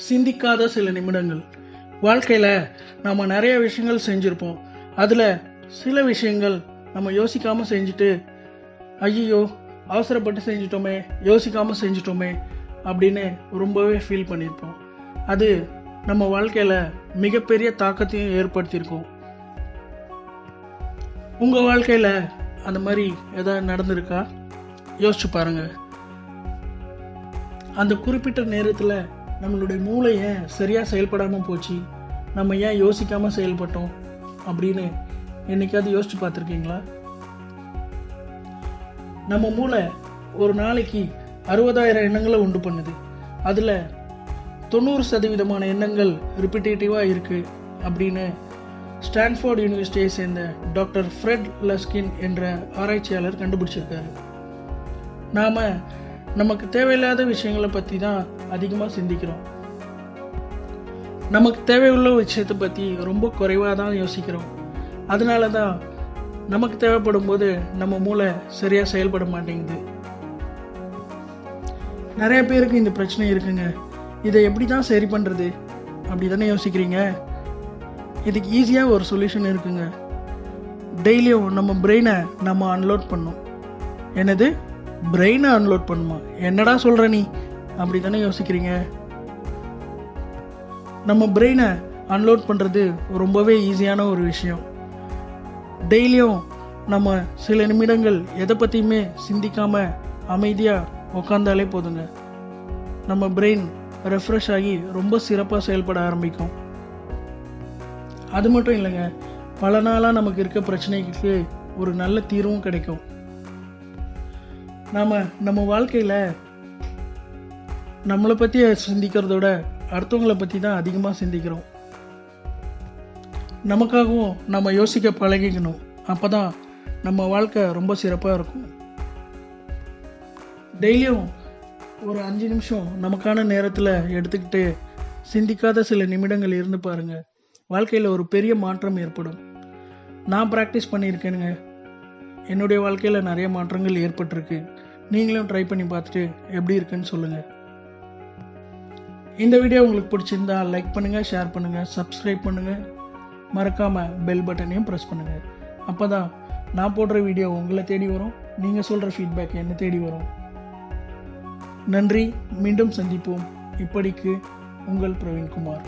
சிந்திக்காத சில நிமிடங்கள். வாழ்க்கையில் நம்ம நிறைய விஷயங்கள் செஞ்சுருப்போம். அதில் சில விஷயங்கள் நம்ம யோசிக்காமல் செஞ்சுட்டு ஐயோ அவசரப்பட்டு செஞ்சிட்டோமே, யோசிக்காமல் செஞ்சிட்டோமே அப்படின்னு ரொம்பவே ஃபீல் பண்ணியிருப்போம். அது நம்ம வாழ்க்கையில் மிகப்பெரிய தாக்கத்தையும் ஏற்படுத்தியிருக்கோம். உங்கள் வாழ்க்கையில் அந்த மாதிரி எதாவது நடந்திருக்கா? யோசிச்சு பாருங்க. அந்த குறிப்பிட்ட நேரத்தில் நம்மளுடைய மூளை ஏன் சரியாக செயல்படாமல் போச்சு, நம்ம ஏன் யோசிக்காமல் செயல்பட்டோம் அப்படின்னு என்னைக்காவது யோசிச்சு பார்த்துருக்கீங்களா? நம்ம மூளை ஒரு நாளைக்கு 60,000 எண்ணங்களை உண்டு பண்ணுது. அதில் 90% எண்ணங்கள் ரிப்பிட்டேட்டிவாக இருக்குது அப்படின்னு ஸ்டான்ஃபோர்ட் யூனிவர்சிட்டியை சேர்ந்த டாக்டர் ஃப்ரெட் லஸ்கின் என்ற ஆராய்ச்சியாளர் கண்டுபிடிச்சிருக்காரு. நாம் நமக்கு தேவையில்லாத விஷயங்களை பற்றி தான் அதிகமாக சிந்திக்கிறோம். நமக்கு தேவையுள்ள விஷயத்தை பற்றி ரொம்ப குறைவாக தான் யோசிக்கிறோம். அதனால தான் நமக்கு தேவைப்படும் போது நம்ம மூளை சரியாக செயல்பட மாட்டேங்குது. நிறைய பேருக்கு இந்த பிரச்சனை இருக்குங்க. இதை எப்படி தான் சரி பண்ணுறது அப்படி தானே யோசிக்கிறீங்க? இதுக்கு ஈஸியாக ஒரு சொல்யூஷன் இருக்குங்க. டெய்லியும் நம்ம பிரெயினை நம்ம அன்லோட் பண்ணணும். என்னது, பிரெயினை அன்லோட் பண்ணுமா? என்னடா சொல்கிற நீ அப்படி தானே யோசிக்கிறீங்க? நம்ம பிரெயினை அன்லோட் பண்ணுறது ரொம்பவே ஈஸியான ஒரு விஷயம். டெய்லியும் நம்ம சில நிமிடங்கள் எதை பற்றியுமே சிந்திக்காமல் அமைதியாக உக்காந்தாலே போதுங்க. நம்ம பிரெயின் ரெஃப்ரெஷ் ஆகி ரொம்ப சிறப்பாக செயல்பட ஆரம்பிக்கும். அது மட்டும் இல்லைங்க, பல நாளாக நமக்கு இருக்க பிரச்சனைக்கு ஒரு நல்ல தீர்வும் கிடைக்கும். நம்ம வாழ்க்கையில் நம்மளை பற்றி சிந்திக்கிறதோட அடுத்தவங்களை பற்றி தான் அதிகமாக சிந்திக்கிறோம். நமக்காகவும் நம்ம யோசிக்க பழகிக்கணும். அப்போ தான் நம்ம வாழ்க்கை ரொம்ப சிறப்பாக இருக்கும். டெய்லியும் ஒரு 5 நிமிஷம் நமக்கான நேரத்தில் எடுத்துக்கிட்டு சிந்திக்காத சில நிமிடங்கள் இருந்து பாருங்கள். வாழ்க்கையில் ஒரு பெரிய மாற்றம் ஏற்படும். நான் ப்ராக்டிஸ் பண்ணியிருக்கேனுங்க. என்னுடைய வாழ்க்கையில் நிறைய மாற்றங்கள் ஏற்பட்டிருக்கு. நீங்களும் ட்ரை பண்ணி பார்த்துட்டு எப்படி இருக்குன்னு சொல்லுங்கள். இந்த வீடியோ உங்களுக்கு பிடிச்சிருந்தா லைக் பண்ணுங்கள், ஷேர் பண்ணுங்கள், சப்ஸ்கிரைப் பண்ணுங்கள். மறக்காமல் பெல் பட்டனையும் ப்ரெஸ் பண்ணுங்கள். அப்போ தான் நான் போடுற வீடியோ உங்களை தேடி வரும். நீங்கள் சொல்கிற ஃபீட்பேக் என்னை தேடி வரும். நன்றி. மீண்டும் சந்திப்போம். இப்படிக்கு உங்கள் பிரவீன்குமார்.